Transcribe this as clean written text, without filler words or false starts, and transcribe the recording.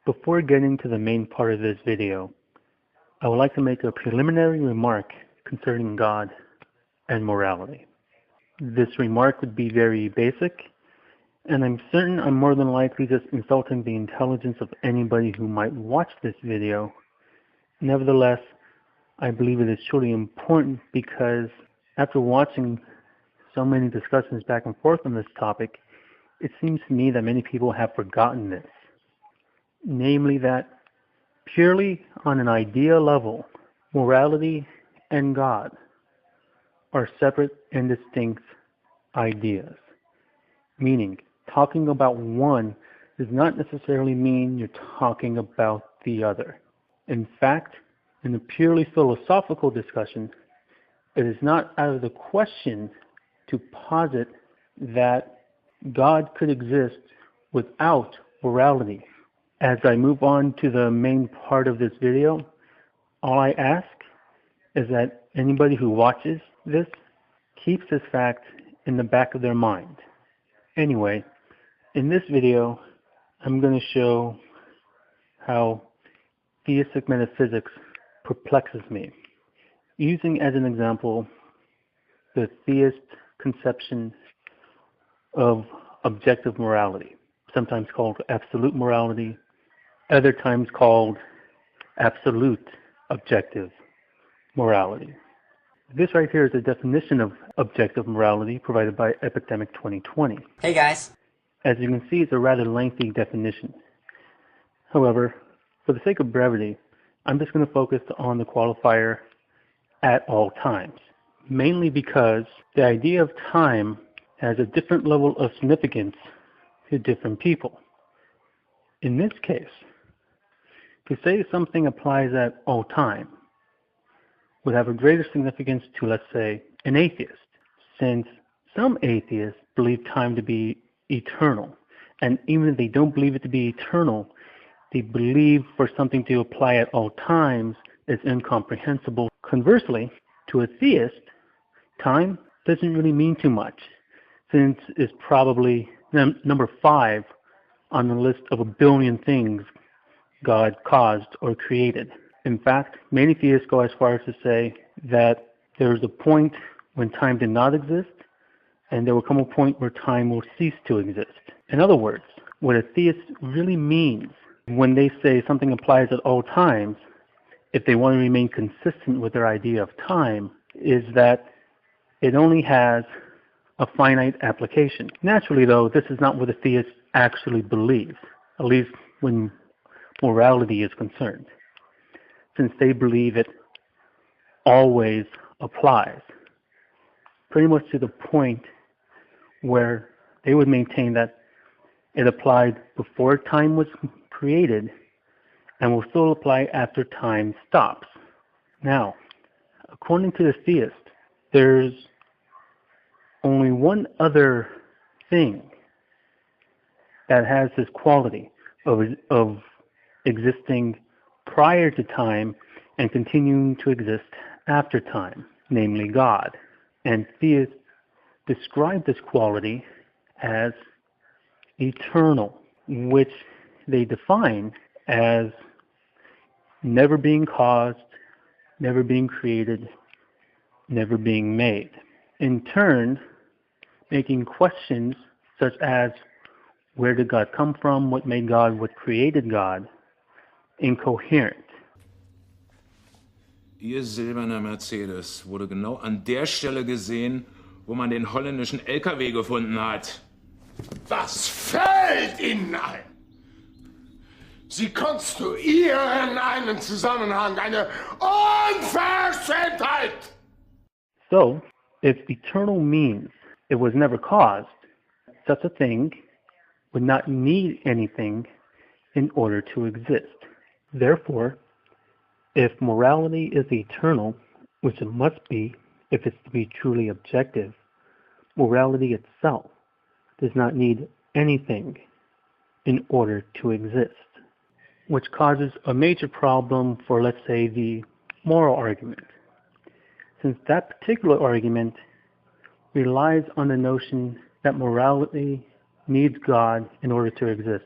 Before getting to the main part of this video, I would like to make a preliminary remark concerning God and morality. This remark would be very basic, and I'm certain I'm more than likely just insulting the intelligence of anybody who might watch this video. Nevertheless, I believe it is truly important because after watching so many discussions back and forth on this topic, it seems to me that many people have forgotten this. Namely that purely on an idea level, morality and God are separate and distinct ideas. Meaning, talking about one does not necessarily mean you're talking about the other. In fact, in a purely philosophical discussion, it is not out of the question to posit that God could exist without morality. As I move on to the main part of this video, all I ask is that anybody who watches this keeps this fact in the back of their mind. Anyway, in this video, I'm going to show how theistic metaphysics perplexes me, using as an example the theist conception of objective morality, sometimes called absolute morality, other times called absolute objective morality. This right here is a definition of objective morality provided by Epidemic 2020. Hey guys. As you can see, it's a rather lengthy definition. However, for the sake of brevity, I'm just going to focus on the qualifier at all times, mainly because the idea of time has a different level of significance to different people. In this case, to say something applies at all time would have a greater significance to, let's say, an atheist, since some atheists believe time to be eternal, and even if they don't believe it to be eternal, they believe for something to apply at all times is incomprehensible. Conversely, to a theist, time doesn't really mean too much, since it's probably number 5 on the list of 1 billion things God caused or created. In fact, many theists go as far as to say that there is a point when time did not exist, and there will come a point where time will cease to exist. In other words, what a theist really means when they say something applies at all times, if they want to remain consistent with their idea of time, is that it only has a finite application. Naturally, though, this is not what a theist actually believes, at least when morality is concerned, since they believe it always applies, pretty much to the point where they would maintain that it applied before time was created and will still apply after time stops. Now, according to the theist, there's only one other thing that has this quality of existing prior to time and continuing to exist after time, namely God. And theists describe this quality as eternal, which they define as never being caused, never being created, never being made. In turn, making questions such as where did God come from, what made God, what created God, incoherent. Ihr silberner Mercedes wurde genau an der Stelle gesehen, wo man den holländischen LKW gefunden hat. Was fällt Ihnen ein? Sie konstruieren einen Zusammenhang, eine Unverschämtheit! So, if eternal means it was never caused, such a thing would not need anything in order to exist. Therefore, if morality is eternal, which it must be if it's to be truly objective, morality itself does not need anything in order to exist, which causes a major problem for, let's say, the moral argument, since that particular argument relies on the notion that morality needs God in order to exist.